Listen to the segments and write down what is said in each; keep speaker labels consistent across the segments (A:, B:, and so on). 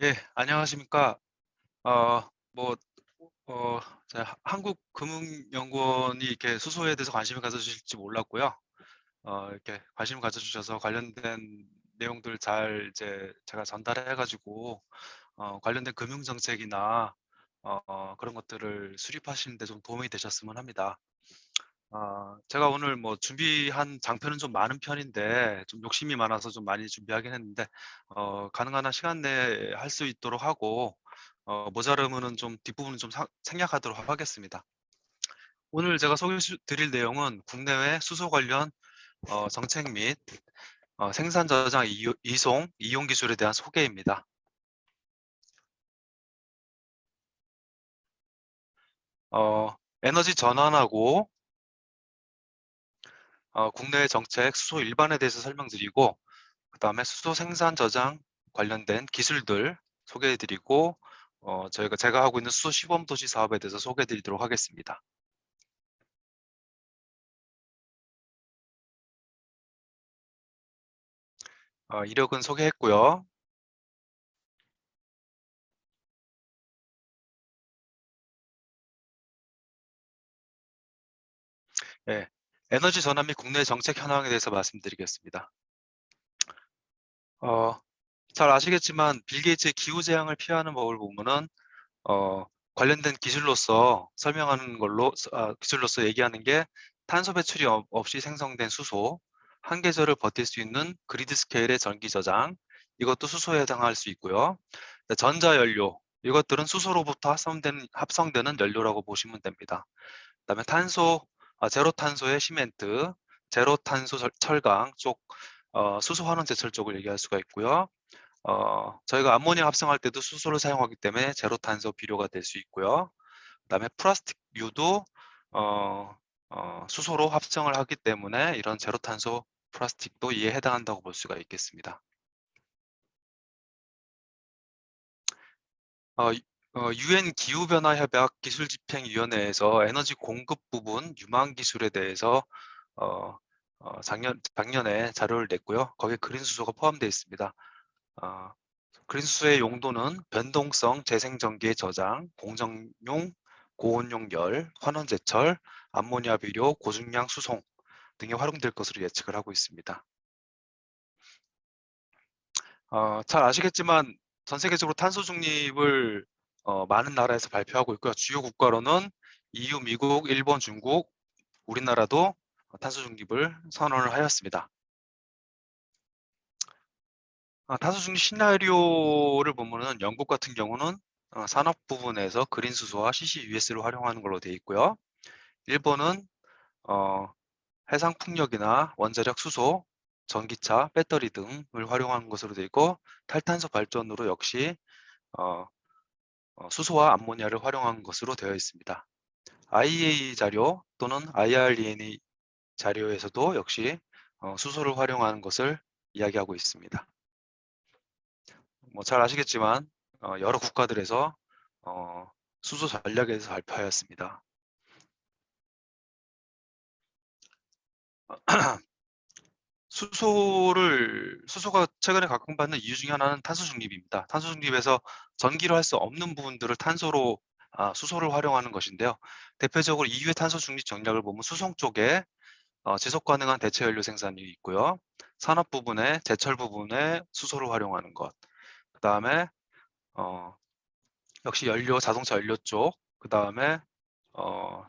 A: 예, 안녕하십니까. 어, 뭐, 제가 한국금융연구원이 이렇게 수소에 대해서 관심을 가져주실지 몰랐고요. 이렇게 관심을 가져주셔서 관련된 내용들 잘 이제 제가 전달해가지고, 관련된 금융정책이나, 그런 것들을 수립하시는 데 좀 도움이 되셨으면 합니다. 제가 오늘 뭐 준비한 장표는 좀 많은 편인데, 좀 욕심이 많아서 좀 많이 준비하긴 했는데, 가능한 한 시간 내에 할 수 있도록 하고, 모자르면은 좀 뒷부분은 좀 생략하도록 하겠습니다. 오늘 제가 소개해 드릴 내용은 국내외 수소 관련 정책 및 생산 저장 이송, 이용 기술에 대한 소개입니다. 에너지 전환하고 국내 정책 수소 일반에 대해서 설명드리고, 그다음에 수소 생산 저장 관련된 기술들 소개해 드리고, 제가 하고 있는 수소 시범 도시 사업에 대해서 소개해 드리도록 하겠습니다. 이력은 소개했고요. 예, 에너지 전환 및 국내 정책 현황에 대해서 말씀드리겠습니다. 어, 잘 아시겠지만 빌 게이츠의 기후 재앙을 피하는 법을 보면은 관련된 기술로서 설명하는 걸로 기술로서 얘기하는 게 탄소 배출이 없이 생성된 수소, 한 계절을 버틸 수 있는 그리드 스케일의 전기 저장, 이것도 수소에 해당할 수 있고요. 전자연료, 이것들은 수소로부터 합성되는 연료라고 보시면 됩니다. 그다음에 제로 탄소의 시멘트, 제로 탄소 철강 쪽, 수소 환원 제철 쪽을 얘기할 수가 있고요. 저희가 암모니아 합성할 때도 수소를 사용하기 때문에 제로 탄소 비료가 될 수 있고요. 그다음에 플라스틱유도 수소로 합성을 하기 때문에 이런 제로 탄소 플라스틱도 이에 해당한다고 볼 수가 있겠습니다. UN 기후변화협약 기술집행위원회에서 에너지 공급 부분 유망 기술에 대해서 작년에 자료를 냈고요. 거기에 그린 수소가 포함되어 있습니다. 어, 그린 수소의 용도는 변동성 재생전기의 저장, 공정용 고온용 열, 환원제철, 암모니아 비료, 고중량 수송 등에 활용될 것으로 예측을 하고 있습니다. 잘 아시겠지만 전 세계적으로 탄소 중립을 많은 나라에서 발표하고 있고요. 주요 국가로는 EU, 미국, 일본, 중국, 우리나라도 탄소 중립을 선언을 하였습니다. 탄소 중립 시나리오를 보면은 영국 같은 경우는 산업 부분에서 그린 수소와 CCUS를 활용하는 걸로 되어 있고요. 일본은 어, 해상 풍력이나 원자력 수소, 전기차, 배터리 등을 활용하는 것으로 되어 있고, 탈탄소 발전으로 역시 어, 수소와 암모니아를 활용한 것으로 되어 있습니다. IEA 자료 또는 IRENA 자료에서도 역시 수소를 활용하는 것을 이야기하고 있습니다. 뭐 잘 아시겠지만 여러 국가들에서 어, 수소 전략에 대해서 발표하였습니다. 수소가 최근에 각광받는 이유 중에 하나는 탄소 중립입니다. 탄소 중립에서 전기로 할 수 없는 부분들을 수소를 활용하는 것인데요. 대표적으로 EU의 탄소 중립 전략을 보면 수송 쪽에 지속 가능한 대체 연료 생산이 있고요. 산업 부분에 제철 부분에 수소를 활용하는 것. 그다음에 어, 역시 자동차 연료 쪽. 그다음에 어,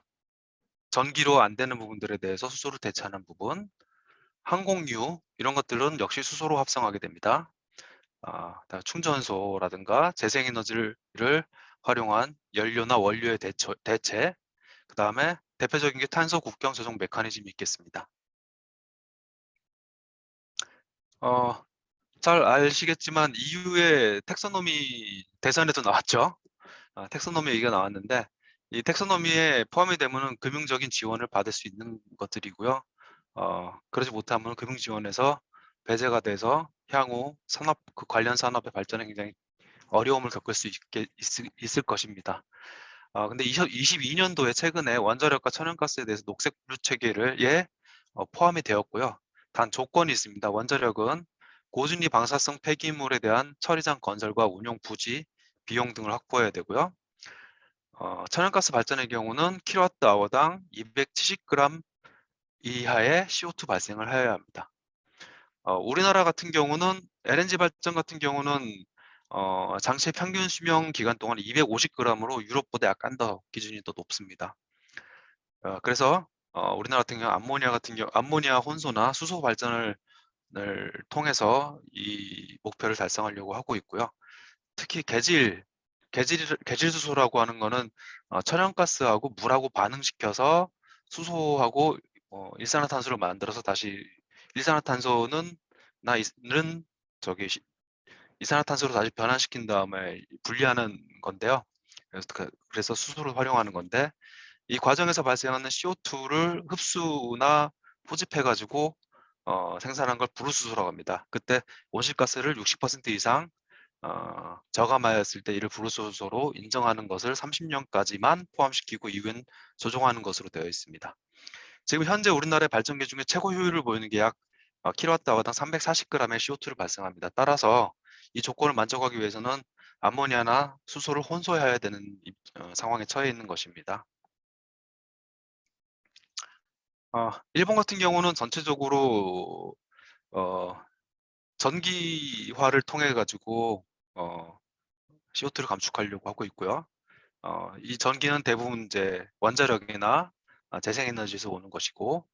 A: 전기로 안 되는 부분들에 대해서 수소를 대체하는 부분. 항공유 이런 것들은 역시 수소로 합성하게 됩니다. 충전소라든가 재생에너지를 활용한 연료나 원료의 대체, 그 다음에 대표적인 게 탄소 국경 조정 메커니즘이 있겠습니다. 잘 아시겠지만 EU의 텍소노미 대선에도 나왔죠. 텍소노미 얘기가 나왔는데 이 텍소노미에 포함이 되면 금융적인 지원을 받을 수 있는 것들이고요. 그러지 못하면 금융 지원에서 배제가 돼서 향후 관련 산업의 발전에 굉장히 어려움을 겪을 수 있을 것입니다. 근데 2022년도에 최근에 원자력과 천연가스에 대해서 녹색분류 체계를 포함이 되었고요. 단 조건이 있습니다. 원자력은 고준위 방사성 폐기물에 대한 처리장 건설과 운용 부지, 비용 등을 확보해야 되고요. 천연가스 발전의 경우는 킬로와트아워당 270g 이하의 CO2 발생을 해야 합니다. 우리나라 같은 경우는 LNG 발전 같은 경우는 장치 평균 수명 기간 동안 250g으로 유럽보다 약간 더 기준이 더 높습니다. 그래서 우리나라 같은 경우 암모니아 혼소나 수소 발전을 통해서 이 목표를 달성하려고 하고 있고요. 특히 개질 수소라고 하는 거는 천연가스하고 물하고 반응시켜서 수소하고 일산화탄소를 만들어서 다시 일산화탄소는 는 저기 이산화탄소로 다시 변환시킨 다음에 분리하는 건데요. 그래서 수소를 활용하는 건데, 이 과정에서 발생하는 CO2를 흡수나 포집해가지고 생산한 걸 불우수소라고 합니다. 그때 온실가스를 60% 이상 저감하였을 때 이를 불우수소로 인정하는 것을 30년까지만 포함시키고 이후엔 조정하는 것으로 되어 있습니다. 지금 현재 우리나라의 발전기 중에 최고 효율을 보이는 게 약 킬로와트아워당 340g의 CO2를 발생합니다. 따라서 이 조건을 만족하기 위해서는 암모니아나 수소를 혼소해야 되는 상황에 처해 있는 것입니다. 일본 같은 경우는 전체적으로 전기화를 통해 가지고 CO2를 감축하려고 하고 있고요. 이 전기는 대부분 이제 원자력이나 재생에너지에서 오는 것이고,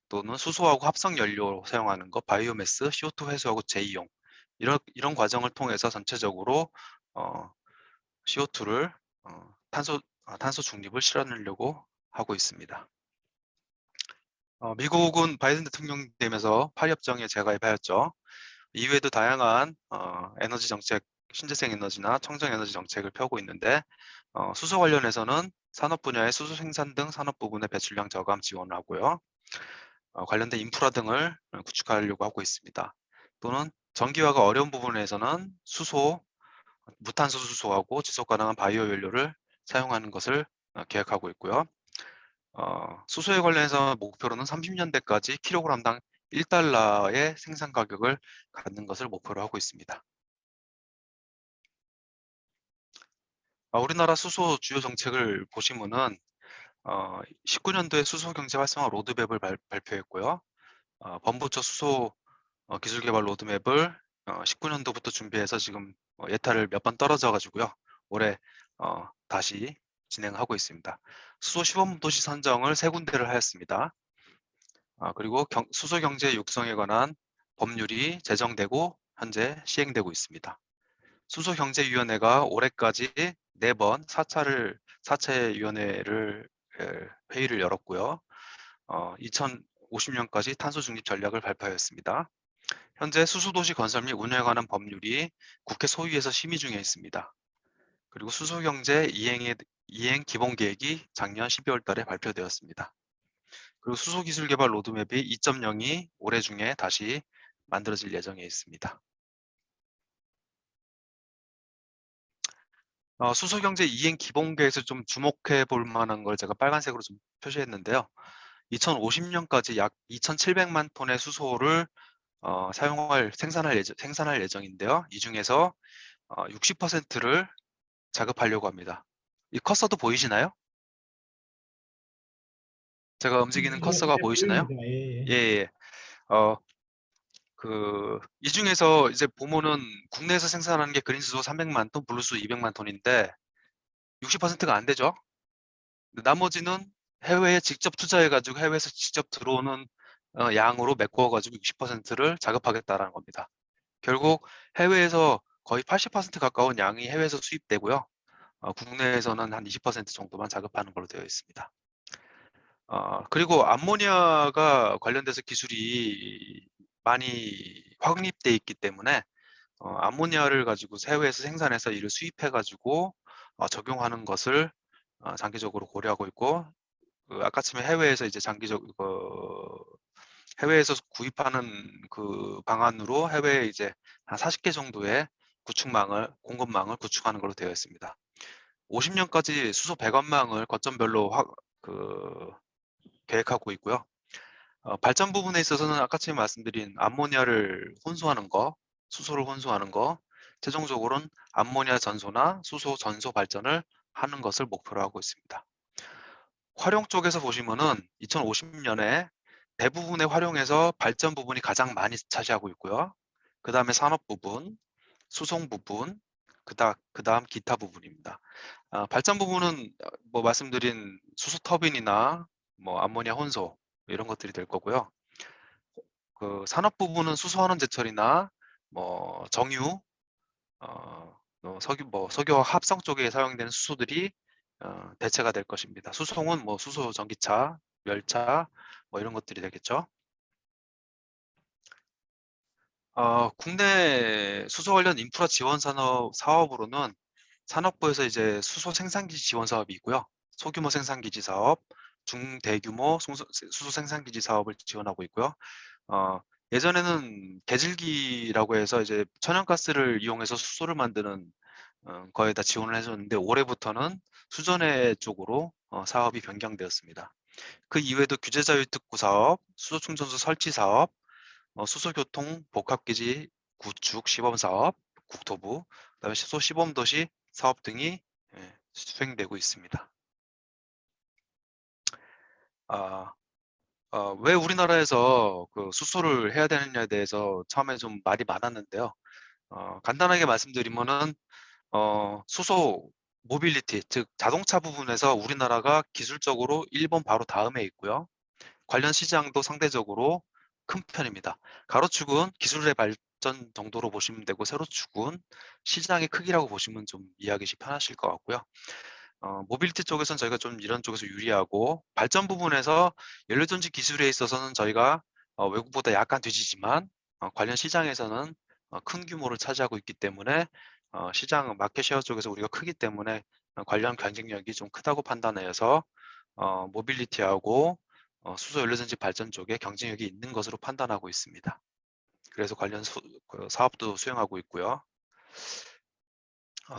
A: 또는 수소하고 합성 연료로 사용하는 거, 바이오매스, CO2 회수하고 재이용, 이런 과정을 통해서 전체적으로 CO2를 탄소 중립을 실현하려고 하고 있습니다. 미국은 바이든 대통령 되면서 파리협정에 재가입하였죠. 이후에도 다양한 에너지 정책, 신재생 에너지나 청정 에너지 정책을 펴고 있는데, 수소 관련해서는 산업 분야의 수소 생산 등 산업 부분의 배출량 저감 지원을 하고요. 관련된 인프라 등을 구축하려고 하고 있습니다. 또는 전기화가 어려운 부분에서는 무탄소 수소하고 지속 가능한 바이오 연료를 사용하는 것을 계획하고 있고요. 수소에 관련해서 목표로는 30년대까지 킬로그램당 1달러의 생산 가격을 갖는 것을 목표로 하고 있습니다. 우리나라 수소 주요 정책을 보시면은 19년도에 수소 경제 활성화 로드맵을 발표했고요. 범부처 수소 기술 개발 로드맵을 19년도부터 준비해서 지금 예타를 몇 번 떨어져 가지고요. 올해 다시 진행하고 있습니다. 수소 시범 도시 선정을 3군데를 하였습니다. 그리고 수소 경제 육성에 관한 법률이 제정되고 현재 시행되고 있습니다. 수소경제위원회가 올해까지 4번 4차의 위원회를 회의를 열었고요. 2050년까지 탄소 중립 전략을 발표하였습니다. 현재 수소도시 건설 및 운영에 관한 법률이 국회 소위에서 심의 중에 있습니다. 그리고 수소경제 이행 기본계획이 작년 12월 달에 발표되었습니다. 그리고 수소기술개발 로드맵이 2.0이 올해 중에 다시 만들어질 예정에 있습니다. 수소경제 이행 기본계에서 좀 주목해 볼 만한 걸 제가 빨간색으로 좀 표시했는데요. 2050년까지 약 2,700만 톤의 수소를 생산할 예정인데요. 이 중에서 60%를 자급하려고 합니다. 이 커서도 보이시나요? 제가 움직이는 커서가
B: 예,
A: 보이시나요?
B: 보입니다. 예,
A: 예,
B: 예.
A: 예. 이 중에서 이제 보면은 국내에서 생산하는 게 그린 수소 300만 톤, 블루 수소 200만 톤인데 60%가 안 되죠. 나머지는 해외에 직접 투자해가지고 해외에서 직접 들어오는 양으로 메꿔가지고 60%를 자급하겠다라는 겁니다. 결국 해외에서 거의 80% 가까운 양이 해외에서 수입되고요. 국내에서는 한 20% 정도만 자급하는 걸로 되어 있습니다. 그리고 암모니아가 관련돼서 기술이 많이 확립돼 있기 때문에 암모니아를 가지고 해외에서 생산해서 이를 수입해가지고 적용하는 것을 장기적으로 고려하고 있고, 아까쯤에 해외에서 이제 해외에서 구입하는 그 방안으로 해외에 이제 한 40개 정도의 공급망을 구축하는 걸로 되어 있습니다. 50년까지 수소 배관망을 거점별로 계획하고 있고요. 발전 부분에 있어서는 아까쯤에 말씀드린 암모니아를 혼소하는 거, 수소를 혼수하는 거, 최종적으로는 암모니아 전소나 수소 전소 발전을 하는 것을 목표로 하고 있습니다. 활용 쪽에서 보시면은 2050년에 대부분의 활용에서 발전 부분이 가장 많이 차지하고 있고요. 그 다음에 산업 부분, 수송 부분, 그다음 기타 부분입니다. 발전 부분은 뭐 말씀드린 수소 터빈이나 뭐 암모니아 혼소 이런 것들이 될 거고요. 그 산업 부분은 수소환원 제철이나 뭐 정유, 석유와 합성 쪽에 사용되는 수소들이 대체가 될 것입니다. 수송은 뭐 수소 전기차, 열차 뭐 이런 것들이 되겠죠. 국내 수소 관련 인프라 지원 사업으로는 산업부에서 이제 수소 생산기지 지원 사업이 있고요. 소규모 생산기지 사업, 중대규모 수소 생산기지 사업을 지원하고 있고요. 어, 예전에는 개질기라고 해서 이제 천연가스를 이용해서 수소를 만드는 거에다 지원을 해줬는데 올해부터는 수전해 쪽으로 사업이 변경되었습니다. 그 이외에도 규제자유특구 사업, 수소충전소 설치 사업, 수소교통 복합기지 구축 시범 사업, 국토부, 그다음에 수소 시범도시 사업 등이 수행되고 있습니다. 아, 왜 우리나라에서 그 수소를 해야 되느냐에 대해서 처음에 좀 말이 많았는데요. 간단하게 말씀드리면은 수소 모빌리티, 즉 자동차 부분에서 우리나라가 기술적으로 일본 바로 다음에 있고요. 관련 시장도 상대적으로 큰 편입니다. 가로축은 기술의 발전 정도로 보시면 되고 세로축은 시장의 크기라고 보시면 좀 이해하기 편하실 것 같고요. 모빌리티 쪽에서는 저희가 좀 이런 쪽에서 유리하고 발전 부분에서 연료전지 기술에 있어서는 저희가 외국보다 약간 뒤지지만 관련 시장에서는 큰 규모를 차지하고 있기 때문에 시장 마켓 셰어 쪽에서 우리가 크기 때문에 관련 경쟁력이 좀 크다고 판단해서 모빌리티하고 수소 연료전지 발전 쪽에 경쟁력이 있는 것으로 판단하고 있습니다. 그래서 관련 그 사업도 수행하고 있고요.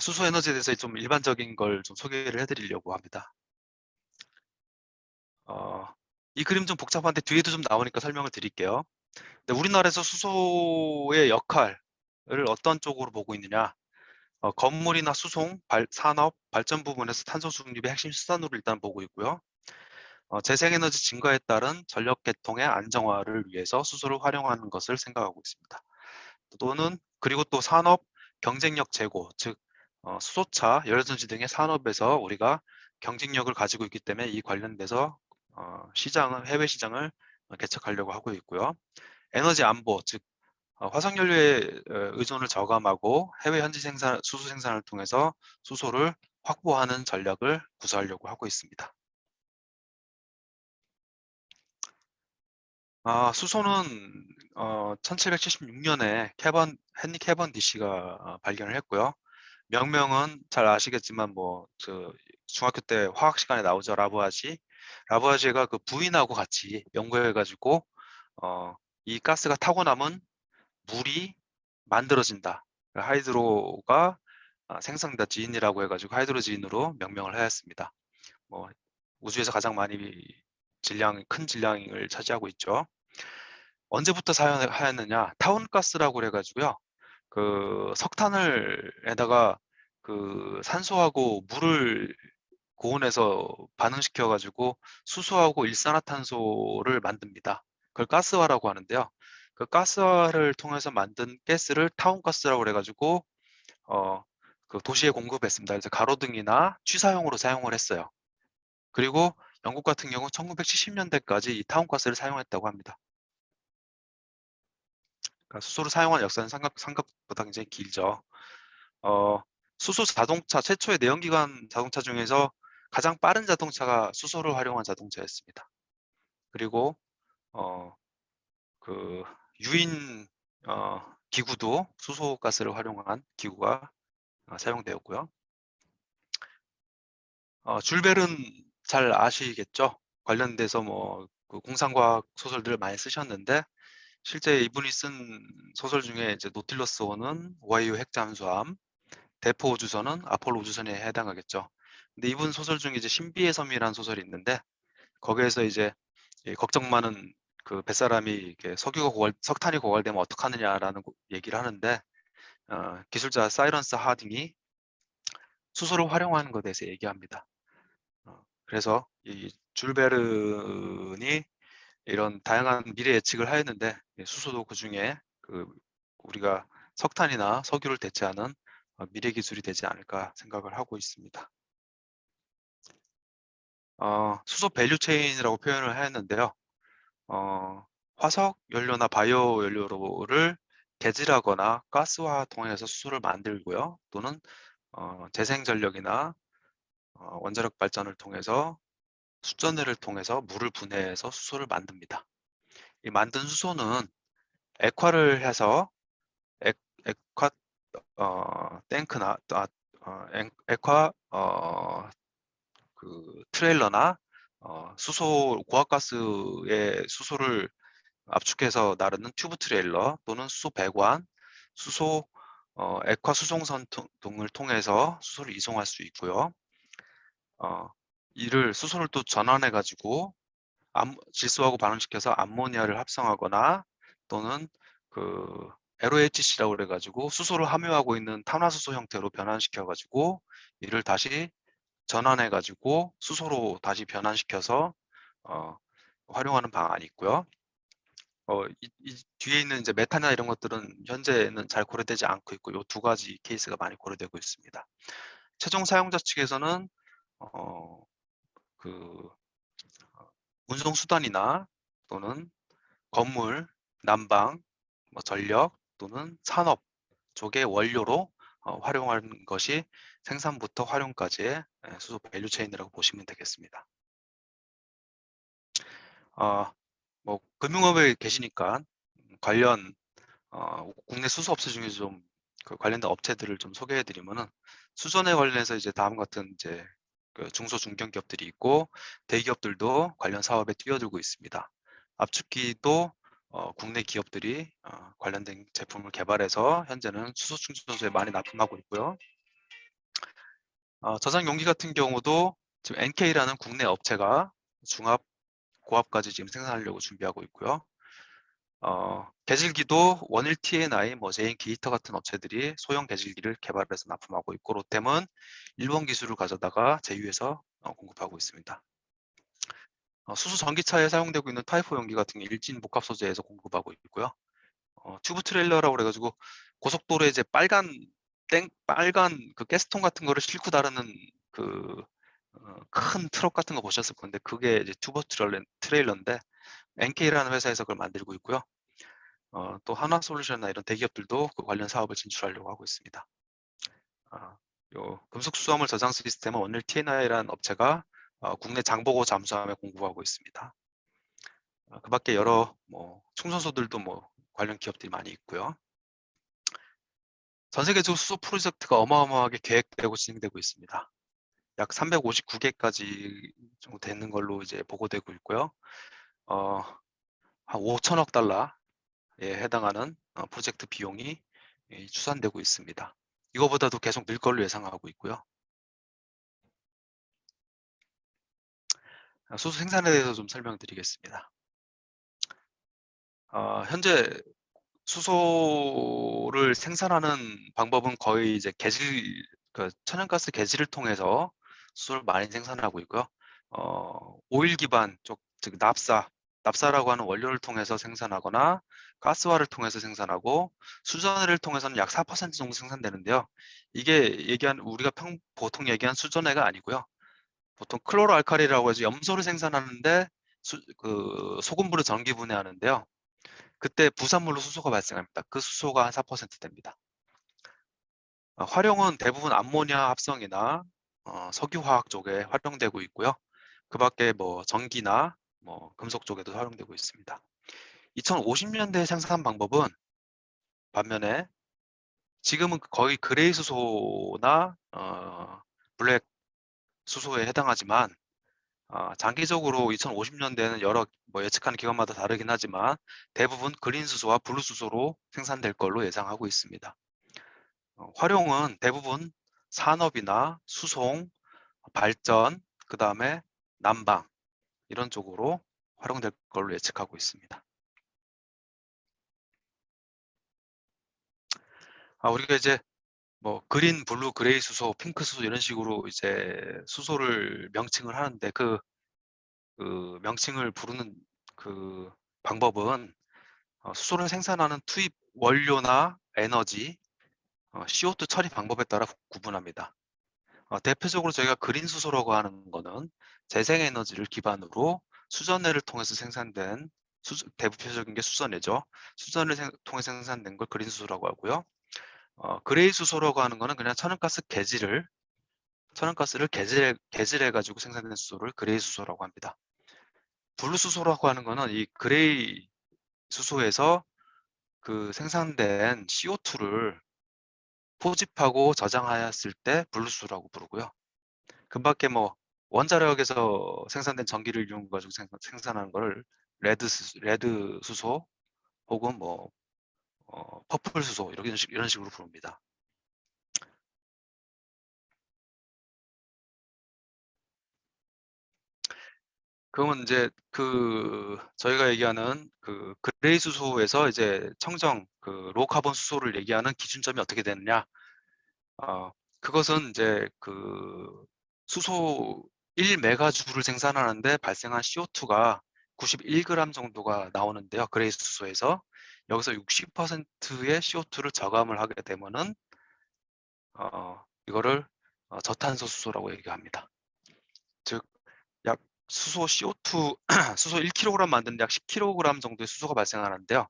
A: 수소 에너지에 대해서 좀 일반적인 걸 좀 소개를 해드리려고 합니다. 이 그림 좀 복잡한데 뒤에도 좀 나오니까 설명을 드릴게요. 근데 우리나라에서 수소의 역할을 어떤 쪽으로 보고 있느냐? 건물이나 수송, 산업, 발전 부분에서 탄소 중립의 핵심 수단으로 일단 보고 있고요. 재생에너지 증가에 따른 전력 계통의 안정화를 위해서 수소를 활용하는 것을 생각하고 있습니다. 또는 그리고 또 산업 경쟁력 제고, 즉 수소차, 연료전지 등의 산업에서 우리가 경쟁력을 가지고 있기 때문에 이 관련돼서 해외 시장을 개척하려고 하고 있고요. 에너지 안보, 즉 화석연료의 의존을 저감하고 해외 현지 수소 생산을 통해서 수소를 확보하는 전략을 구사하려고 하고 있습니다. 수소는 1776년에 헨리 캐번디시가 발견을 했고요. 명명은 잘 아시겠지만 중학교 때 화학 시간에 나오죠. 라부아지에가 그 부인하고 같이 연구해가지고 이 가스가 타고 남은 물이 만들어진다. 하이드로가 생성된다 지인이라고 해가지고 하이드로지인으로 명명을 하였습니다. 뭐 우주에서 가장 많이 큰 질량을 차지하고 있죠. 언제부터 사용하였느냐? 타운가스라고 그래가지고요. 그 석탄을에다가 그 산소하고 물을 고온에서 반응시켜가지고 수소하고 일산화탄소를 만듭니다. 그걸 가스화라고 하는데요. 그 가스화를 통해서 만든 가스를 타운가스라고 그래가지고 그 도시에 공급했습니다. 그래서 가로등이나 취사용으로 사용을 했어요. 그리고 영국 같은 경우 1970년대까지 이 타운가스를 사용했다고 합니다. 그러니까 수소를 사용한 역사는 생각보다 굉장히 길죠. 어, 수소 자동차, 최초의 내연기관 자동차 중에서 가장 빠른 자동차가 수소를 활용한 자동차였습니다. 그리고 어, 그 유인 기구도 수소가스를 활용한 기구가 사용되었고요. 줄 벨은 잘 아시겠죠? 관련돼서 그 공상과학 소설들을 많이 쓰셨는데 실제 이분이 쓴 소설 중에 이제 노틸러스호는 오하이오 핵잠수함, 대포 우주선은 아폴로 우주선에 해당하겠죠. 근데 이분 소설 중에 이제 신비의 섬이라는 소설이 있는데 거기에서 이제 걱정 많은 그 뱃사람이 이렇게 석탄이 고갈되면 어떡하느냐라는 얘기를 하는데, 기술자 사이런스 하딩이 수소를 활용하는 것에 대해서 얘기합니다. 그래서 이 줄 베른이 이런 다양한 미래 예측을 하였는데, 수소도 그 중에 우리가 석탄이나 석유를 대체하는 미래 기술이 되지 않을까 생각을 하고 있습니다. 수소 밸류 체인이라고 표현을 하였는데요. 화석 연료나 바이오 연료를 개질하거나 가스화 통해서 수소를 만들고요. 또는 재생 전력이나 원자력 발전을 통해서 수전해를 통해서 물을 분해해서 수소를 만듭니다. 이 만든 수소는 액화를 해서 액화 탱크나 액화 트레일러나 수소 고압가스의 수소를 압축해서 나르는 튜브 트레일러 또는 수소 배관, 수소 액화 수송선 등을 통해서 수소를 이송할 수 있고요. 이를 수소를 또 전환해 가지고 질소하고 반응시켜서 암모니아를 합성하거나 또는 LOHC라고 그래 가지고 수소를 함유하고 있는 탄화수소 형태로 변환시켜 가지고 이를 다시 전환해 가지고 수소로 다시 변환시켜서 활용하는 방안이 있고요. 이 뒤에 있는 이제 메탄이나 이런 것들은 현재는 잘 고려되지 않고 있고, 요 두 가지 케이스가 많이 고려되고 있습니다. 최종 사용자 측에서는 운송 수단이나 또는 건물, 난방, 전력 또는 산업 쪽의 원료로 활용하는 것이 생산부터 활용까지의 수소 밸류 체인이라고 보시면 되겠습니다. 금융업에 계시니까 관련 국내 수소업체 중에서 좀 관련된 업체들을 좀 소개해드리면은, 수전에 관련해서 이제 다음 같은 이제 중소 중견기업들이 있고, 대기업들도 관련 사업에 뛰어들고 있습니다. 압축기도 국내 기업들이 관련된 제품을 개발해서 현재는 수소 충전소에 많이 납품하고 있고요. 저장 용기 같은 경우도 지금 NK라는 국내 업체가 중압, 고압까지 지금 생산하려고 준비하고 있고요. 개질기도 원일 TNI, 제인 기히터 같은 업체들이 소형 개질기를 개발해서 납품하고 있고, 롯템은 일본 기술을 가져다가 제휴해서 공급하고 있습니다. 수소 전기차에 사용되고 있는 타이포 용기 같은 게 일진 복합 소재에서 공급하고 있고요. 튜브 트레일러라고 그래가지고 고속도로에 이제 빨간 그 가스통 같은 거를 싣고 다루는 큰 트럭 같은 거 보셨을 건데, 그게 이제 튜브 트레일러인데 NK라는 회사에서 그걸 만들고 있고요. 또 한화솔루션이나 이런 대기업들도 그 관련 사업을 진출하려고 하고 있습니다. 요 금속 수소화물 저장 시스템은 원일 TNI라는 업체가 국내 장보고 잠수함에 공급하고 있습니다. 그 밖에 여러 충전소들도 관련 기업들이 많이 있고요. 전 세계적으로 수소 프로젝트가 어마어마하게 계획되고 진행되고 있습니다. 약 359개까지 정도 되는 걸로 이제 보고되고 있고요. 한 5천억 달러에 해당하는 프로젝트 비용이 추산되고 있습니다. 이거보다도 계속 늘 걸로 예상하고 있고요. 수소 생산에 대해서 좀 설명드리겠습니다. 현재 수소를 생산하는 방법은 거의 이제 천연가스 개질을 통해서 수소를 많이 생산하고 있고요. 오일 기반 쪽, 즉 납사라고 하는 원료를 통해서 생산하거나 가스화를 통해서 생산하고, 수전해를 통해서는 약 4% 정도 생산되는데요. 이게 우리가 보통 얘기한 수전해가 아니고요. 보통 클로로알칼리라고 해서 염소를 생산하는데 소금물을 전기 분해하는데요. 그때 부산물로 수소가 발생합니다. 그 수소가 한 4% 됩니다. 활용은 대부분 암모니아 합성이나 석유화학 쪽에 활용되고 있고요. 그 밖에 전기나 금속 쪽에도 활용되고 있습니다. 2050년대 생산 방법은 반면에 지금은 거의 그레이 수소나 블랙 수소에 해당하지만, 장기적으로 2050년대에는 여러 예측하는 기관마다 다르긴 하지만 대부분 그린 수소와 블루 수소로 생산될 걸로 예상하고 있습니다. 활용은 대부분 산업이나 수송, 발전, 그 다음에 난방 이런 쪽으로 활용될 걸로 예측하고 있습니다. 우리가 이제 뭐 그린, 블루, 그레이 수소, 핑크 수소 이런 식으로 이제 수소를 명칭을 하는데 그 명칭을 부르는 그 방법은 수소를 생산하는 투입 원료나 에너지, CO2 처리 방법에 따라 구분합니다. 대표적으로 저희가 그린 수소라고 하는 거는 재생에너지를 기반으로 수전해를 통해서 생산된 대표적인 게 수전해죠. 수전을 통해 생산된 걸 그린 수소라고 하고요. 그레이 수소라고 하는 거는 그냥 천연가스를 개질해 가지고 생산된 수소를 그레이 수소라고 합니다. 블루 수소라고 하는 거는 이 그레이 수소에서 그 생산된 CO2를 포집하고 저장하였을 때 블루 수소라고 부르고요. 그밖에 뭐 원자력에서 생산된 전기를 이용 가지고 생산하는 거를 레드 수소 혹은 뭐 퍼플 수소 이런 식으로 부릅니다. 그러면 이제 저희가 얘기하는 그레이 수소에서 이제 청정 로카본 수소를 얘기하는 기준점이 어떻게 되느냐? 그것은 이제 수소 1메가줄을 생산하는데 발생한 CO2가 91g 정도가 나오는데요. 그레이 수소에서 여기서 60%의 CO2를 저감을 하게 되면은 이거를 저탄소 수소라고 얘기합니다. 즉 약 수소 CO2 수소 1kg 만드는데 약 10kg 정도의 수소가 발생하는데요.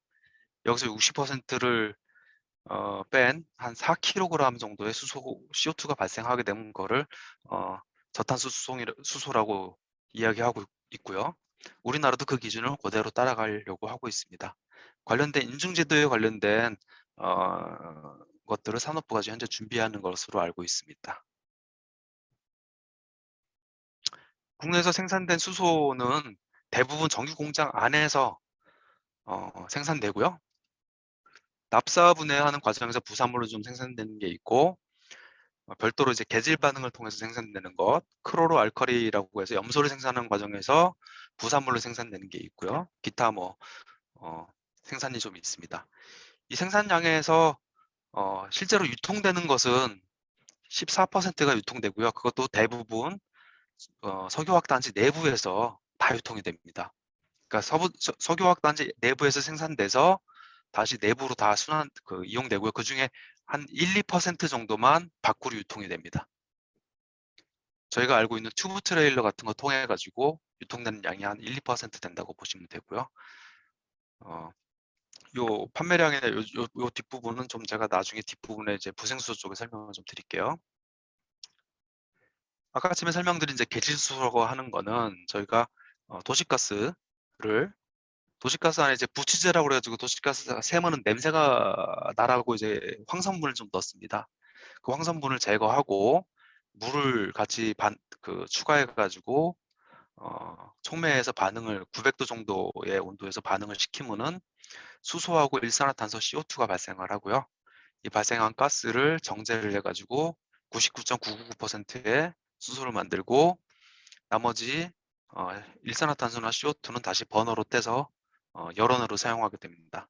A: 여기서 60%를 뺀 한 4kg 정도의 CO2가 발생하게 되는 거를 저탄소 수소라고 이야기하고 있고요. 우리나라도 그 기준을 그대로 따라가려고 하고 있습니다. 관련된 인증제도에 관련된 것들을 산업부가 현재 준비하는 것으로 알고 있습니다. 국내에서 생산된 수소는 대부분 정유 공장 안에서 생산되고요. 납사 분해하는 과정에서 부산물로 좀 생산되는 게 있고 별도로 이제 계질 반응을 통해서 생산되는 것, 크로로 알칼리라고 해서 염소를 생산하는 과정에서 부산물로 생산되는 게 있고요. 기타 뭐 생산이 좀 있습니다. 이 생산량에서 실제로 유통되는 것은 14%가 유통되고요. 그것도 대부분 석유화학단지 내부에서 다 유통이 됩니다. 그러니까 석유화학단지 내부에서 생산돼서 다시 내부로 다 이용되고요. 그 중에 한 1, 2% 정도만 밖으로 유통이 됩니다. 저희가 알고 있는 튜브 트레일러 같은 거 통해 가지고 유통되는 양이 한 1, 2% 된다고 보시면 되고요. 요 판매량의 요 뒷부분은 좀 제가 나중에 뒷부분에 이제 부생수소 쪽에 설명을 좀 드릴게요. 아까 아침에 설명드린 이제 계질수소라고 하는 거는 저희가 도시가스 안에 이제 부취제라고 그래가지고 도시가스가 새면은 냄새가 나라고 이제 황성분을 좀 넣습니다. 그 황성분을 제거하고 물을 같이 추가해가지고 촉매해서 반응을 900도 정도의 온도에서 반응을 시키면은 수소하고 일산화탄소 CO2가 발생을 하고요. 이 발생한 가스를 정제를 해가지고 99.999%의 수소를 만들고 나머지 일산화탄소나 CO2는 다시 버너로 떼서 열원으로 사용하게 됩니다.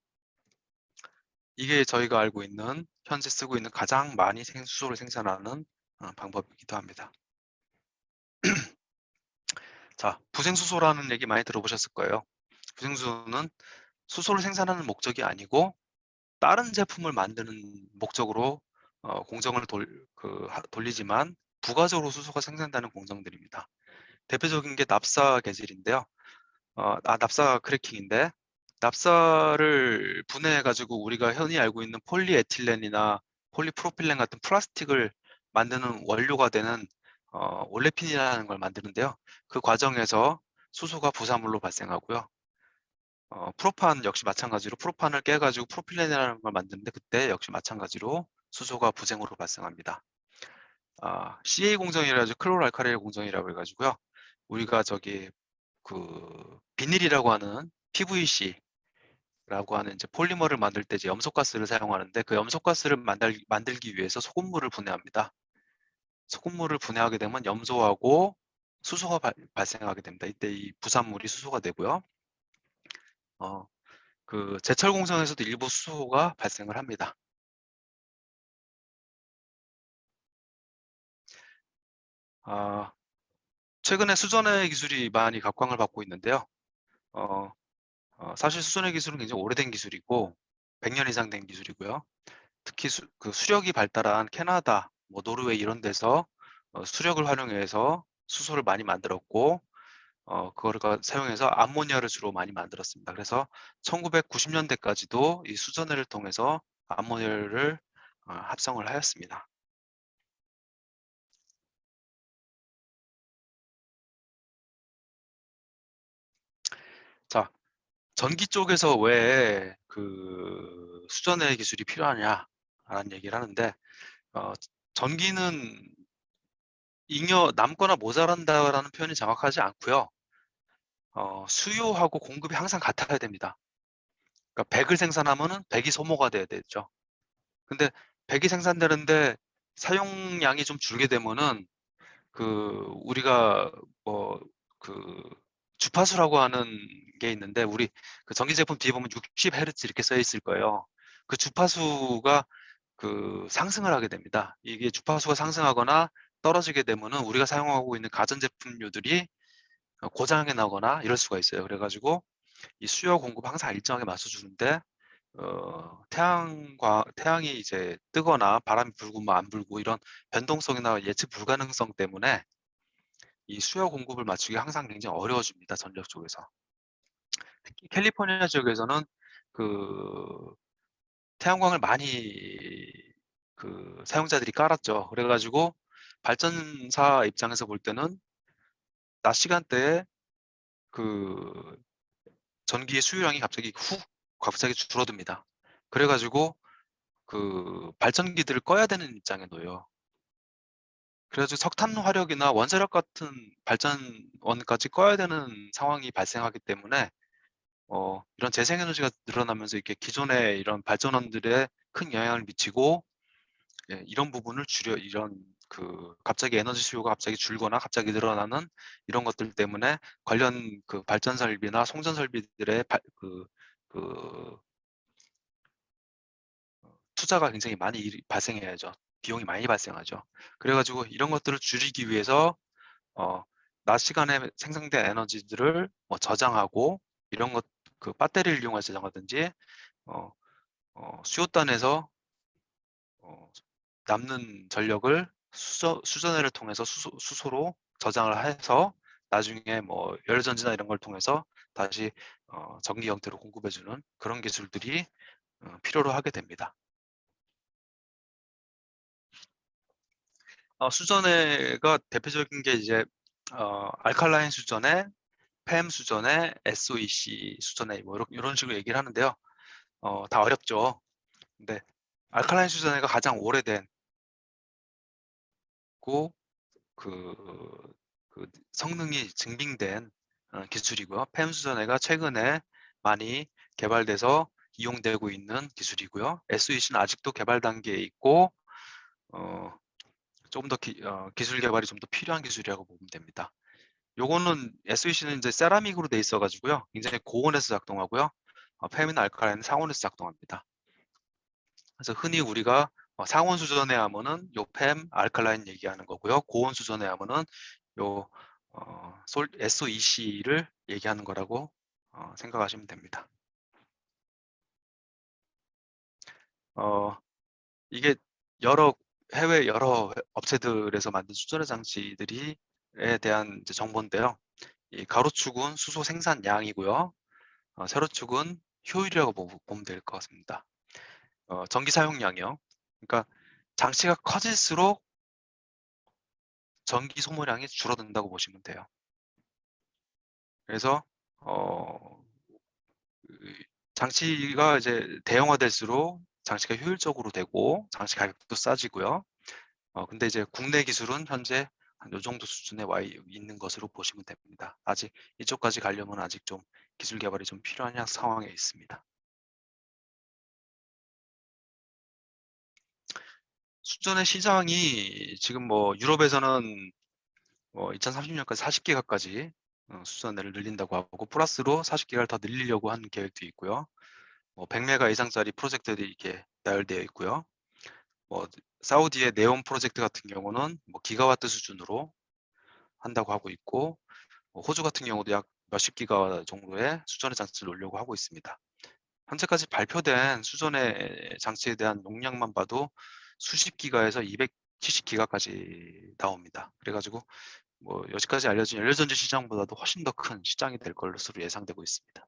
A: 이게 저희가 알고 있는 현재 쓰고 있는 가장 많이 수소를 생산하는 방법이기도 합니다. 자, 부생수소라는 얘기 많이 들어보셨을 거예요. 부생수소는 수소를 생산하는 목적이 아니고 다른 제품을 만드는 목적으로 공정을 돌리지만 부가적으로 수소가 생산되는 공정들입니다. 대표적인 게 납사 계질인데요. 납사 크래킹인데 납사를 분해해 가지고 우리가 흔히 알고 있는 폴리에틸렌이나 폴리프로필렌 같은 플라스틱을 만드는 원료가 되는 올레핀이라는 걸 만드는데요. 그 과정에서 수소가 부산물로 발생하고요. 프로판 역시 마찬가지로 프로판을 깨가지고 프로필렌이라는 걸 만드는데 그때 역시 마찬가지로 수소가 부생으로 발생합니다. CA 공정이라 해가지고 클로로알칼리 공정이라고 해가지고요. 우리가 비닐이라고 하는 PVC라고 하는 이제 폴리머를 만들 때 이제 염소가스를 사용하는데 그 염소가스를 만들기 위해서 소금물을 분해합니다. 소금물을 분해하게 되면 염소하고 수소가 발생하게 됩니다. 이때 이 부산물이 수소가 되고요. 그 제철 공정에서도 일부 수소가 발생을 합니다. 최근에 수전의 기술이 많이 각광을 받고 있는데요. 사실 수전의 기술은 굉장히 오래된 기술이고 100년 이상 된 기술이고요. 특히 그 수력이 발달한 캐나다, 뭐 노르웨이 이런 데서 수력을 활용해서 수소를 많이 만들었고 그거를 사용해서 암모니아를 주로 많이 만들었습니다. 그래서 1990년대까지도 이 수전해를 통해서 암모니아를 합성을 하였습니다. 자, 전기 쪽에서 왜 그 수전해 기술이 필요하냐라는 얘기를 하는데 전기는 남거나 모자란다라는 표현이 정확하지 않고요. 수요하고 공급이 항상 같아야 됩니다. 그러니까 100을 생산하면은 100이 소모가 돼야 되죠. 근데 100이 생산되는데 사용량이 좀 줄게 되면은 우리가 뭐 주파수라고 하는 게 있는데 우리 그 전기 제품 뒤에 보면 60Hz 이렇게 써 있을 거예요. 그 주파수가 상승을 하게 됩니다. 이게 주파수가 상승하거나 떨어지게 되면은 우리가 사용하고 있는 가전제품류들이 고장이 나거나 이럴 수가 있어요. 그래가지고 이 수요 공급 항상 일정하게 맞춰주는데 태양이 이제 뜨거나 바람이 불고 뭐 안 불고 이런 변동성이나 예측 불가능성 때문에 이 수요 공급을 맞추기 항상 굉장히 어려워집니다. 전력 쪽에서. 특히 캘리포니아 지역에서는 그 태양광을 많이 사용자들이 깔았죠. 그래가지고 발전사 입장에서 볼 때는 낮 시간대에 그 전기의 수요량이 갑자기 줄어듭니다. 그래가지고 발전기들을 꺼야 되는 입장에 놓여요. 그래서 석탄 화력이나 원자력 같은 발전원까지 꺼야 되는 상황이 발생하기 때문에 이런 재생에너지가 늘어나면서 이렇게 기존의 이런 발전원들에 큰 영향을 미치고 이런 부분을 갑자기 에너지 수요가 갑자기 줄거나 갑자기 늘어나는 이런 것들 때문에 관련 발전 설비나 송전 설비들의 투자가 굉장히 많이 발생해야죠. 비용이 많이 발생하죠. 그래가지고 이런 것들을 줄이기 위해서 낮 시간에 생성된 에너지들을 뭐 저장하고 이런 배터리를 이용해서 저장하든지 수요단에서 남는 전력을 수전해를 통해서 수소로 저장을 해서 나중에 뭐 열전지나 이런 걸 통해서 다시 전기 형태로 공급해주는 그런 기술들이 필요로 하게 됩니다. 수전해가 대표적인 게 이제 알칼라인 수전해, 팸 수전해, SOEC 수전해 뭐 이런 식으로 얘기를 하는데요. 다 어렵죠. 근데 알칼라인 수전해가 가장 오래된 그 성능이 증빙된 기술이고요. 팸 수전해가 최근에 많이 개발돼서 이용되고 있는 기술이고요. SOEC는 아직도 개발 단계에 있고 조금 더 기술 개발이 좀 더 필요한 기술이라고 보면 됩니다. 요거는 SOEC는 이제 세라믹으로 돼 있어 가지고요. 굉장히 고온에서 작동하고요. 팸이나 알칼라인은 상온에서 작동합니다. 그래서 흔히 우리가 상온 수전해 하면은 요 팸, 알칼라인 얘기하는 거고요. 고온 수전해 하면은 요 SOEC를 얘기하는 거라고 생각하시면 됩니다. 이게 해외 여러 업체들에서 만든 수전해 장치들에 대한 이제 정보인데요. 이 가로축은 수소 생산량이고요. 세로축은 효율이라고 보면 될 것 같습니다. 전기 사용량이요. 그러니까 장치가 커질수록 전기 소모량이 줄어든다고 보시면 돼요. 그래서 장치가 이제 대형화될수록 장치가 효율적으로 되고 장치 가격도 싸지고요. 근데 이제 국내 기술은 현재 한 요 정도 수준에 있는 것으로 보시면 됩니다. 아직 이쪽까지 가려면 아직 좀 기술 개발이 좀 필요한 상황에 있습니다. 수전의 시장이 지금 뭐 유럽에서는 2030년까지 40기가까지 수소연료를 늘린다고 하고 플러스로 40기가를 더 늘리려고 하는 계획도 있고요. 100메가 이상짜리 프로젝트들이 이렇게 나열되어 있고요. 사우디의 네온 프로젝트 같은 경우는 기가와트 수준으로 한다고 하고 있고, 호주 같은 경우도 약 몇십 기가 정도의 수전의 장치를 놓으려고 하고 있습니다. 현재까지 발표된 수전의 장치에 대한 용량만 봐도 수십 기가에서 270기가까지 나옵니다. 그래가지고 여지까지 알려진 연료전지 시장보다도 훨씬 더 큰 시장이 될 것으로 예상되고 있습니다.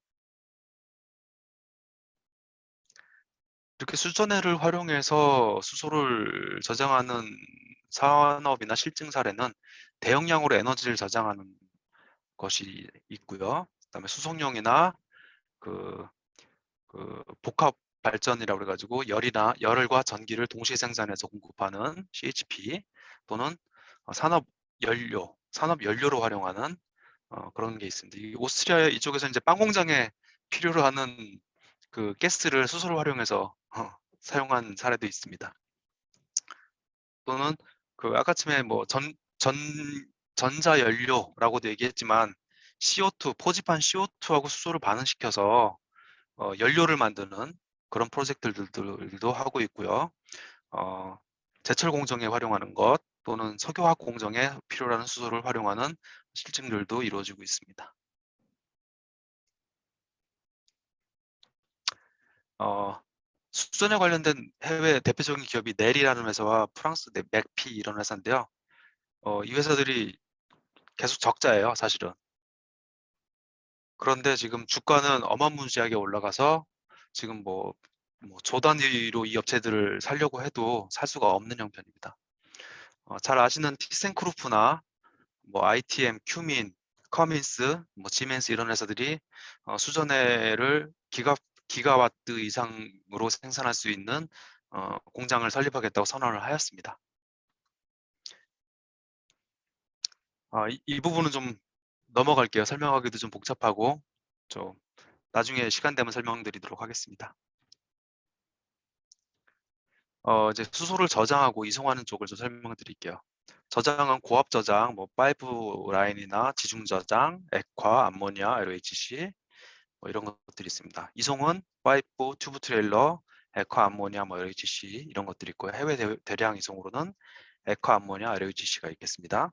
A: 이렇게 수전해를 활용해서 수소를 저장하는 산업이나 실증 사례는 대용량으로 에너지를 저장하는 것이 있고요. 그다음에 수송용이나 그, 복합 발전이라고 그래가지고 열과 전기를 동시에 생산해서 공급하는 CHP 또는 산업 연료로 활용하는 그런 게 있습니다. 오스트리아 이쪽에서 이제 빵 공장에 필요로 하는 그 가스를 수소를 활용해서 사용한 사례도 있습니다. 또는 아까쯤에 전자 연료라고도 얘기했지만 CO2 포집한 CO2하고 수소를 반응시켜서 연료를 만드는 그런 프로젝트들도 하고 있고요. 제철 공정에 활용하는 것 또는 석유화학 공정에 필요로 하는 수소를 활용하는 실증들도 이루어지고 있습니다. 수전에 관련된 해외 대표적인 기업이 넬이라는 회사와 프랑스 맥피 이런 회사인데요. 이 회사들이 계속 적자예요, 사실은. 그런데 지금 주가는 어마무시하게 올라가서 지금 조 단위로 이 업체들을 살려고 해도 살 수가 없는 형편입니다. 잘 아시는 티센크루프나 ITM, 큐민, 커민스, 지멘스 이런 회사들이 수전해를 기가와트 이상으로 생산할 수 있는 공장을 설립하겠다고 선언을 하였습니다. 이 부분은 좀 넘어갈게요. 설명하기도 좀 복잡하고 나중에 시간 되면 설명드리도록 하겠습니다. 이제 수소를 저장하고 이송하는 쪽을 좀 설명드릴게요. 저장은 고압 저장, 파이프 라인이나 지중 저장, 액화, 암모니아, LHC 이런 것들이 있습니다. 이송은 파이프, 튜브 트레일러, 액화, 암모니아, LHC 이런 것들이 있고요. 해외 대량 이송으로는 액화, 암모니아, LHC가 있겠습니다.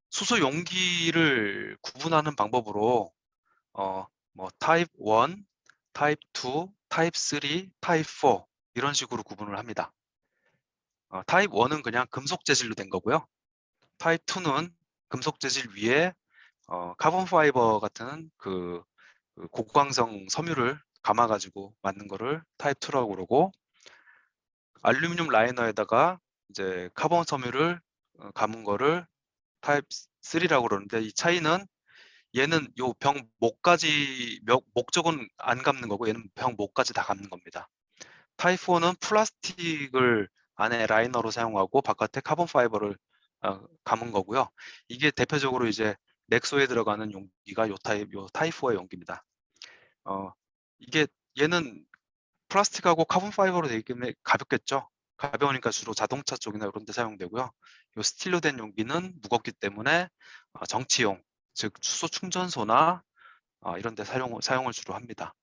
A: 수소 용기를 구분하는 방법으로 타입 1, 타입 2, 타입 3, 타입 4 이런 식으로 구분을 합니다. 타입 1은 그냥 금속 재질로 된 거고요. 타입 2는 금속 재질 위에 카본 파이버 같은 고광성 섬유를 감아가지고 만든 거를 타입 2라고 그러고, 알루미늄 라이너에다가 이제 카본 섬유를 감은 거를 타입 3라고 그러는데, 이 차이는 얘는 요 병 목까지 목적은 안 감는 거고 얘는 병 목까지 다 감는 겁니다. 타입 4는 플라스틱을 안에 라이너로 사용하고 바깥에 카본 파이버를 감은 거고요. 이게 대표적으로 이제 넥소에 들어가는 용기가 요 타입 4의 용기입니다. 이게 얘는 플라스틱하고 카본 파이버로 되기 때문에 가볍겠죠. 가벼우니까 주로 자동차 쪽이나 이런 데 사용되고요. 요 스틸로 된 용기는 무겁기 때문에 정치용, 즉 수소 충전소나 이런 데 사용을 주로 합니다.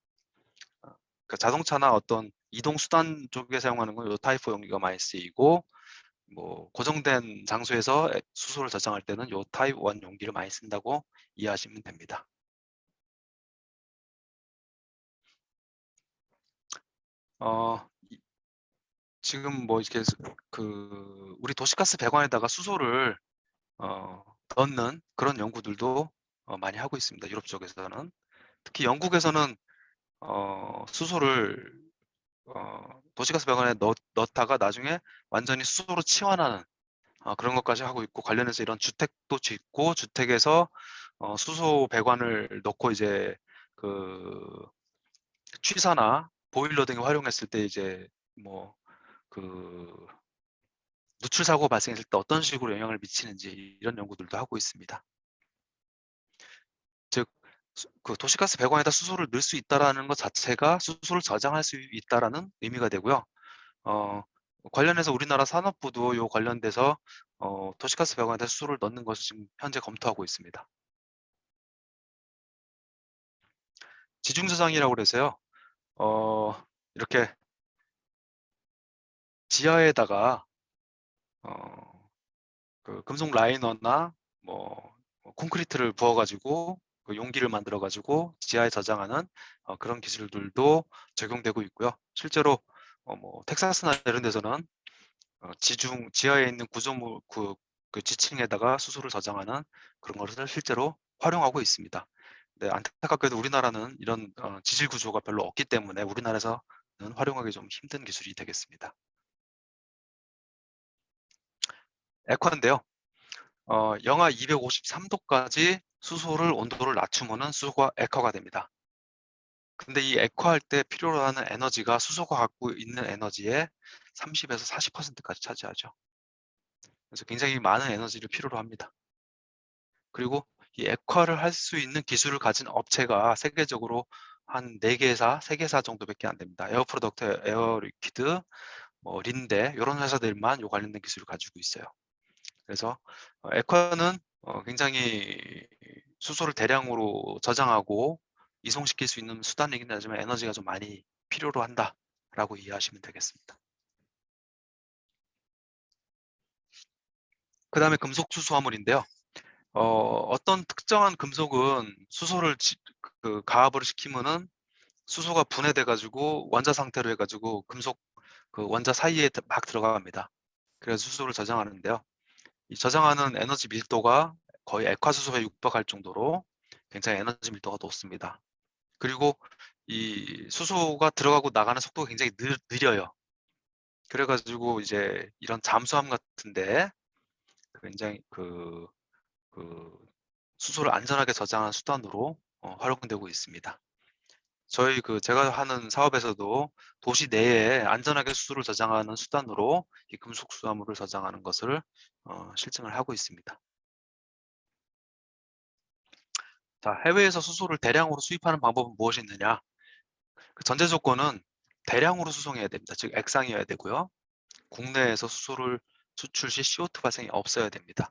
A: 그러니까 자동차나 어떤 이동 수단 쪽에 사용하는 건 요 타입 4 용기가 많이 쓰이고, 고정된 장소에서 수소를 저장할 때는 요 타입 1 용기를 많이 쓴다고 이해하시면 됩니다. 지금 이렇게 우리 도시가스 배관에다가 수소를 넣는 그런 연구들도 많이 하고 있습니다. 유럽 쪽에서는. 특히 영국에서는 수소를 도시가스 배관에 넣다가 나중에 완전히 수소로 치환하는 그런 것까지 하고 있고, 관련해서 이런 주택도 짓고 주택에서 수소 배관을 넣고 이제 취사나 보일러 등에 활용했을 때 이제 누출 사고 발생했을 때 어떤 식으로 영향을 미치는지 이런 연구들도 하고 있습니다. 즉 도시가스 배관에다 수소를 넣을 수 있다라는 것 자체가 수소를 저장할 수 있다라는 의미가 되고요. 관련해서 우리나라 산업부도 요 관련돼서 도시가스 배관에 수소를 넣는 것을 지금 현재 검토하고 있습니다. 지중 저장이라고 그래서요. 이렇게 지하에다가 그 금속 라이너나 뭐 콘크리트를 부어가지고 그 용기를 만들어가지고 지하에 저장하는 그런 기술들도 적용되고 있고요. 실제로 뭐 텍사스나 이런 데서는 지하에 있는 구조물 그 지층에다가 수소를 저장하는 그런 것을 실제로 활용하고 있습니다. 네, 안타깝게도 우리나라는 이런 지질 구조가 별로 없기 때문에 우리나라에서는 활용하기 좀 힘든 기술이 되겠습니다. 액화인데요. 영하 253도까지 수소를 온도를 낮추면은 수소가 액화가 됩니다. 근데 이 액화할 때 필요로 하는 에너지가 수소가 갖고 있는 에너지의 30에서 40%까지 차지하죠. 그래서 굉장히 많은 에너지를 필요로 합니다. 그리고 이 액화를 할 수 있는 기술을 가진 업체가 세계적으로 한 4개사, 3개사 정도밖에 안 됩니다. 에어프로덕트, 에어리퀴드, 뭐 린데 이런 회사들만 요 관련된 기술을 가지고 있어요. 그래서 액화는 굉장히 수소를 대량으로 저장하고 이송시킬 수 있는 수단이긴 하지만 에너지가 좀 많이 필요로 한다라고 이해하시면 되겠습니다. 그 다음에 금속 수소화물인데요. 어떤 특정한 금속은 수소를 그 가압을 시키면은 수소가 분해돼 가지고 원자 상태로 해가지고 금속 그 원자 사이에 막 들어갑니다. 그래서 수소를 저장하는데요. 이 저장하는 에너지 밀도가 거의 액화수소에 육박할 정도로 굉장히 에너지 밀도가 높습니다. 그리고 이 수소가 들어가고 나가는 속도가 굉장히 느려요. 그래가지고 이제 이런 잠수함 같은데 굉장히 그 수소를 안전하게 저장하는 수단으로 활용되고 있습니다. 제가 하는 사업에서도 도시 내에 안전하게 수소를 저장하는 수단으로 이 금속 수화물을 저장하는 것을 실증을 하고 있습니다. 자, 해외에서 수소를 대량으로 수입하는 방법은 무엇이 있느냐? 그 전제 조건은 대량으로 수송해야 됩니다. 즉 액상이어야 되고요. 국내에서 수소를 수출 시 CO2 발생이 없어야 됩니다.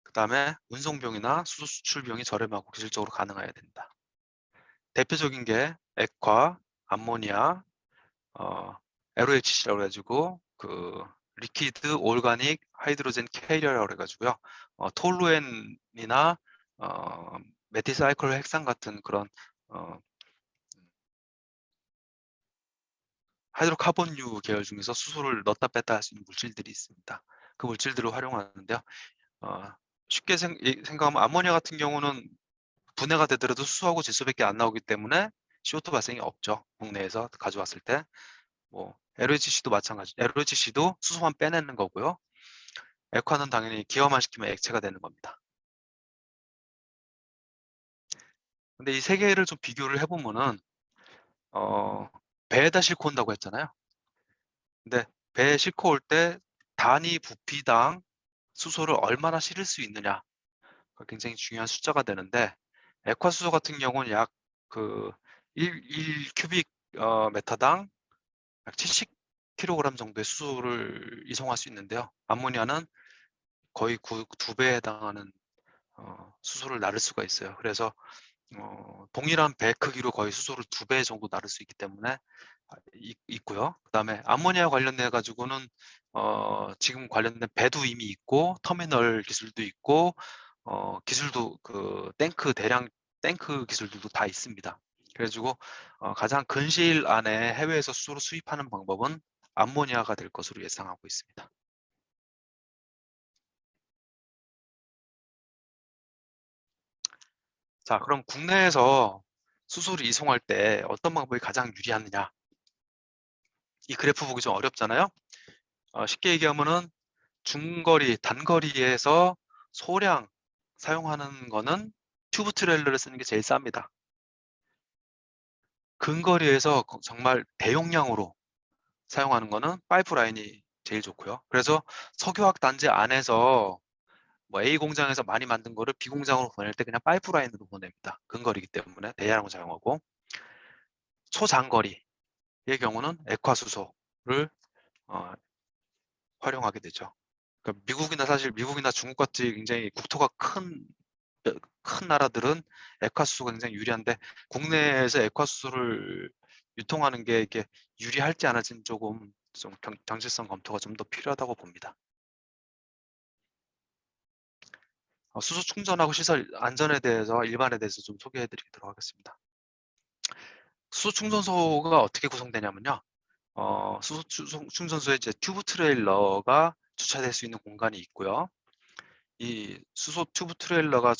A: 그 다음에 운송 비용이나 수소 수출 비용이 저렴하고 기술적으로 가능해야 된다. 대표적인 게 액화, 암모니아, LOHC라고 해가지고 그 리퀴드 올가닉 하이드로젠 캐리어라고 해가지고요. 톨루엔이나 메틸사이클 핵산 같은 그런 하이드로카본류 계열 중에서 수소를 넣었다 뺐다 할 수 있는 물질들이 있습니다. 그 물질들을 활용하는데요. 쉽게 생각하면 암모니아 같은 경우는 분해가 되더라도 수소하고 질소밖에 안 나오기 때문에 CO2 발생이 없죠. 국내에서 가져왔을 때. 뭐 LOHC도 마찬가지. LOHC도 수소만 빼내는 거고요. 액화는 당연히 기화만 시키면 액체가 되는 겁니다. 근데 이 세 개를 좀 비교를 해보면은 배에다 싣고 온다고 했잖아요. 근데 배에 싣고 올 때 단위 부피당 수소를 얼마나 실을 수 있느냐, 굉장히 중요한 숫자가 되는데 액화수소 같은 경우는 약 그 1 큐빅 메타당 약 70kg 정도의 수소를 이송할 수 있는데요. 암모니아는 거의 2배에 해당하는 수소를 나를 수가 있어요. 그래서 동일한 배 크기로 거의 수소를 2배 정도 나를 수 있기 때문에 있고요. 그다음에 암모니아 관련돼 가지고는 지금 관련된 배도 이미 있고 터미널 기술도 있고 기술도 그 대량 탱크 기술들도 다 있습니다. 그래가지고 가장 근시일 안에 해외에서 수소를 수입하는 방법은 암모니아가 될 것으로 예상하고 있습니다. 자, 그럼 국내에서 수소를 이송할 때 어떤 방법이 가장 유리하느냐? 이 그래프 보기 좀 어렵잖아요. 쉽게 얘기하면은 중거리, 단거리에서 소량 사용하는 거는 튜브 트레일러를 쓰는 게 제일 쌉니다. 근거리에서 정말 대용량으로 사용하는 거는 파이프라인이 제일 좋고요. 그래서 석유화학 단지 안에서 뭐 A 공장에서 많이 만든 거를 B 공장으로 보낼 때 그냥 파이프라인으로 보냅니다. 근거리이기 때문에 대량으로 사용하고, 초장거리의 경우는 액화수소를 활용하게 되죠. 그러니까 미국이나 중국 같이 굉장히 국토가 큰 나라들은 액화수소가 굉장히 유리한데 국내에서 액화수소를 유통하는 게 이렇게 유리할지 안 할지는 조금 좀 경제성 검토가 좀 더 필요하다고 봅니다. 수소 충전하고 시설 안전에 대해서 일반에 대해서 좀 소개해 드리도록 하겠습니다. 수소 충전소가 어떻게 구성되냐면요. 수소 충전소에 이제 튜브 트레일러가 주차될 수 있는 공간이 있고요. 이 수소 튜브 트레일러가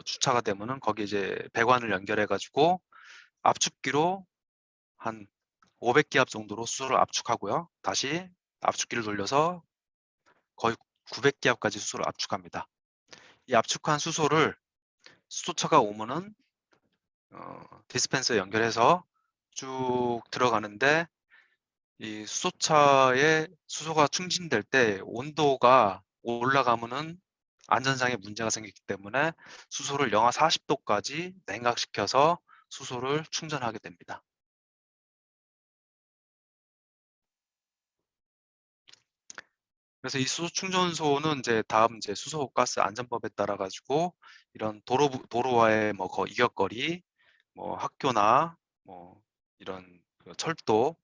A: 주차가 되면은 거기 이제 배관을 연결해 가지고 압축기로 한 500기압 정도로 수소를 압축하고요. 다시 압축기를 돌려서 거의 900기압까지 수소를 압축합니다. 이 압축한 수소를 수소차가 오면은 디스펜서에 연결해서 쭉 들어가는데 이 수소차에 수소가 충진될 때 온도가 올라가면은 안전상의 문제가 생기기 때문에 수소를 영하 40도까지 냉각시켜서 수소를 충전하게 됩니다. 그래서 이 수소 충전소는 이제 다음 이제 수소가스 안전법에 따라 가지고 이런 도로와의 뭐 이격거리, 뭐 학교나 뭐 이런 철도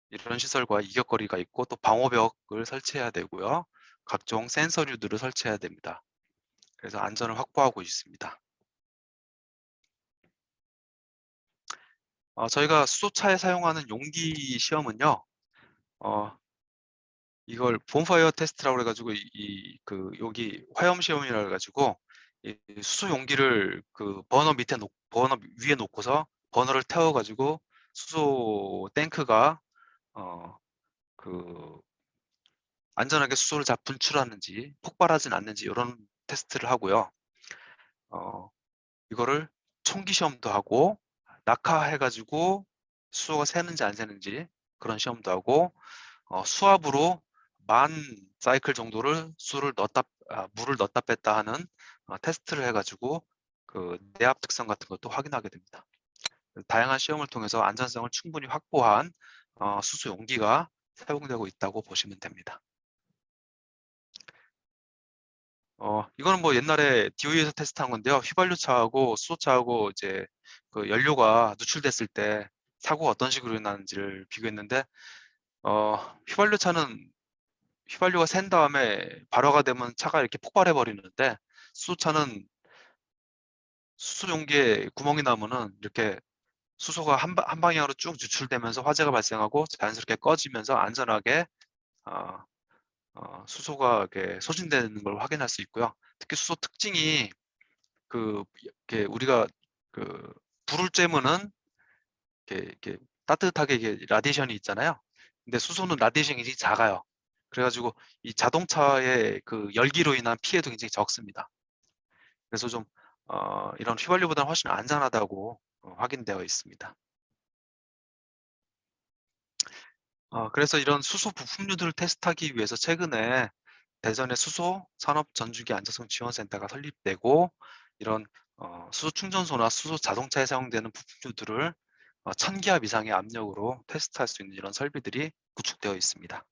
A: 이런 시설과 이격거리가 있고 또 방호벽을 설치해야 되고요. 각종 센서류들을 설치해야 됩니다. 그래서 안전을 확보하고 있습니다. 저희가 수소차에 사용하는 용기 시험은요. 어, 이걸 본파이어 테스트라고 해가지고 여기 화염 시험이라 해가지고 이 수소 용기를 그 버너 위에 놓고서 버너를 태워가지고 수소 탱크가 어, 그 안전하게 수소를 잘 분출하는지 폭발하진 않는지 이런 테스트를 하고요. 이거를 총기 시험도 하고 낙하해가지고 수소가 새는지 안 새는지 그런 시험도 하고 수압으로 10,000사이클 정도를 물을 넣었다 뺐다 하는 테스트를 해가지고 그 내압 특성 같은 것도 확인하게 됩니다. 다양한 시험을 통해서 안전성을 충분히 확보한 수소 용기가 사용되고 있다고 보시면 됩니다. 이거는 뭐 옛날에 DOE에서 테스트한 건데요. 휘발유차하고 수소차하고 이제 그 연료가 누출됐을 때 사고가 어떤 식으로 일어나는지를 비교했는데, 휘발유차는 휘발유가 샌 다음에 발화가 되면 차가 이렇게 폭발해 버리는데, 수소차는 수소 용기에 구멍이 나면은 이렇게 수소가 한 방향으로 쭉 유출되면서 화재가 발생하고 자연스럽게 꺼지면서 안전하게 어, 수소가 이렇게 소진되는 걸 확인할 수 있고요. 특히 수소 특징이 이렇게 우리가 그 불을 쬐면은 이렇게 따뜻하게 이게 라디에이션이 있잖아요. 근데 수소는 라디에이션이 굉장히 작아요. 그래가지고 이 자동차의 그 열기로 인한 피해도 굉장히 적습니다. 그래서 좀 이런 휘발유보다는 훨씬 안전하다고 확인되어 있습니다. 그래서 이런 수소 부품류들을 테스트하기 위해서 최근에 대전의 수소 산업 전주기 안전성 지원센터가 설립되고 이런 수소 충전소나 수소 자동차에 사용되는 부품류들을 1000기압 이상의 압력으로 테스트할 수 있는 이런 설비들이 구축되어 있습니다.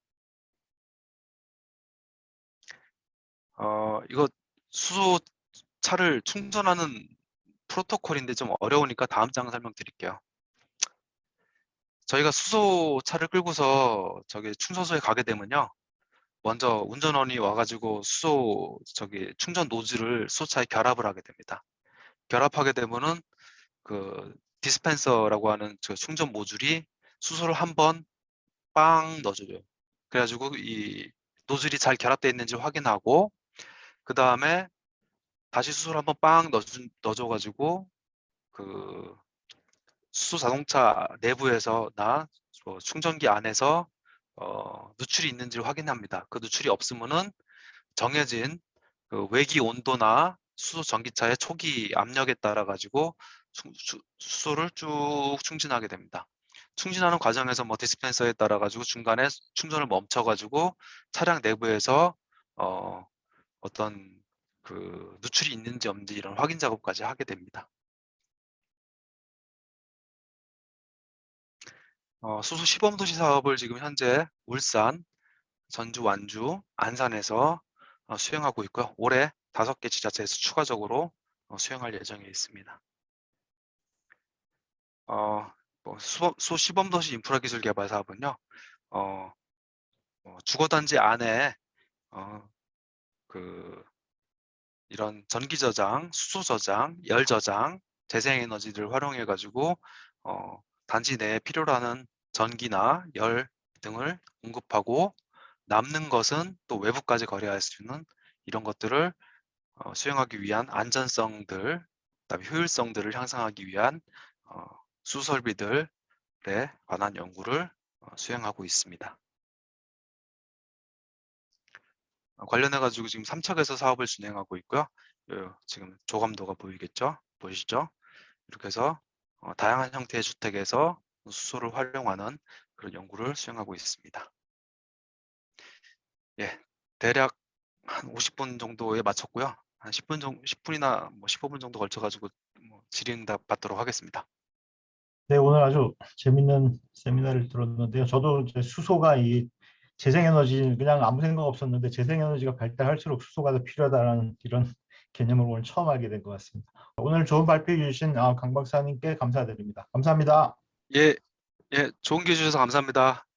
A: 이거 수소차를 충전하는 프로토콜인데 좀 어려우니까 다음 장 설명드릴게요. 저희가 수소차를 끌고서 저기 충전소에 가게 되면요. 먼저 운전원이 와가지고 충전 노즐을 수소차에 결합을 하게 됩니다. 결합하게 되면은 그 디스펜서라고 하는 저 충전 모듈이 수소를 한번 빵 넣어줘요. 그래가지고 이 노즐이 잘 결합되어 있는지 확인하고 그 다음에 다시 수소를 한번 빵 넣어줘가지고 그 수소 자동차 내부에서나 충전기 안에서 누출이 있는지를 확인합니다. 그 누출이 없으면은 정해진 그 외기 온도나 수소 전기차의 초기 압력에 따라 가지고 수소를 쭉 충진하게 됩니다. 충진하는 과정에서 뭐 디스펜서에 따라 가지고 중간에 충전을 멈춰 가지고 차량 내부에서 어, 어떤 그 누출이 있는지 없는지 이런 확인 작업까지 하게 됩니다. 수소 시범 도시 사업을 지금 현재 울산, 전주, 완주, 안산에서 수행하고 있고요. 올해 5개 지자체에서 추가적으로 수행할 예정에 있습니다. 소시범도시 인프라기술 개발 사업은요, 주거단지 안에 이런 전기 저장, 수소 저장, 열 저장, 재생에너지를 활용해 가지고 단지 내에 필요로 하는 전기나 열 등을 공급하고 남는 것은 또 외부까지 거래할 수 있는 이런 것들을 수행하기 위한 안전성들, 그다음에 효율성들을 향상하기 위한 수설비들에 관한 연구를 수행하고 있습니다. 관련해 가지고 지금 3척에서 사업을 진행하고 있고요. 지금 조감도가 보이시죠? 이렇게 해서 다양한 형태의 주택에서 수소를 활용하는 그런 연구를 수행하고 있습니다. 예, 대략 한 50분 정도에 마쳤고요. 한 10분이나 15분 정도 걸쳐가지고 질의응답 받도록 하겠습니다.
B: 네, 오늘 아주 재밌는 세미나를 들었는데요. 저도 이제 수소가 이 재생에너지 그냥 아무 생각 없었는데 재생에너지가 발달할수록 수소가 더 필요하다는 이런 개념을 오늘 처음 알게 된 것 같습니다. 오늘 좋은 발표해 주신 강 박사님께 감사드립니다. 감사합니다.
A: 예, 좋은 기회 주셔서 감사합니다.